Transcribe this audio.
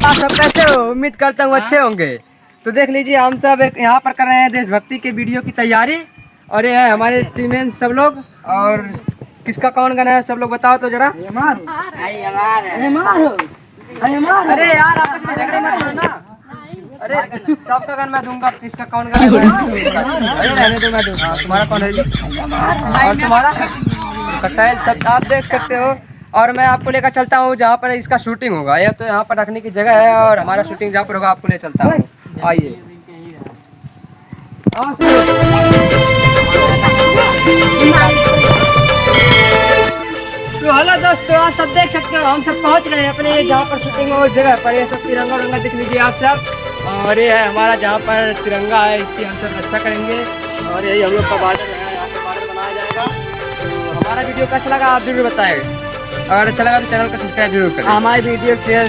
आप सब कैसे हो? उम्मीद करता हूँ अच्छे होंगे। तो देख लीजिए हम सब यहाँ पर कर रहे हैं देशभक्ति के वीडियो की तैयारी, और ये है हमारे टीमें सब लोग। और किसका कौन गाना है सब लोग बताओ तो जरा। अरे यार आपस में झगड़े मत करो ना। अरे सबका गाना मैं दूंगा, किसका कौन गाना है? अरे रहने दो, मैं दूंगा। तुम्हारा कौन है जी? और तुम्हारा कटाइल सब आप देख सकते हो। और मैं आपको लेकर चलता हूँ जहाँ पर इसका शूटिंग होगा। यह तो यहाँ पर रखने की जगह है, और हमारा शूटिंग जहाँ पर होगा आपको ले चलता हूँ। आइए। तो हेलो दोस्तों, आप सब देख सकते हो हम सब पहुँच रहे हैं अपने जहाँ पर शूटिंग हो उस जगह पर। ये सब तिरंगा उरंगा देख लीजिए आप सब। और ये है हमारा जहाँ पर तिरंगा है, इसकी हम सब रक्षा करेंगे। और यही हम लोग का बॉर्डर है, यहाँ पर बॉर्डर बनाया जाएगा। तो हमारा वीडियो कैसा लगा आप जरूर बताएं। अगर अच्छा लगा तो चैनल को सब्सक्राइब जरूर करें। हमारी वीडियो शेयर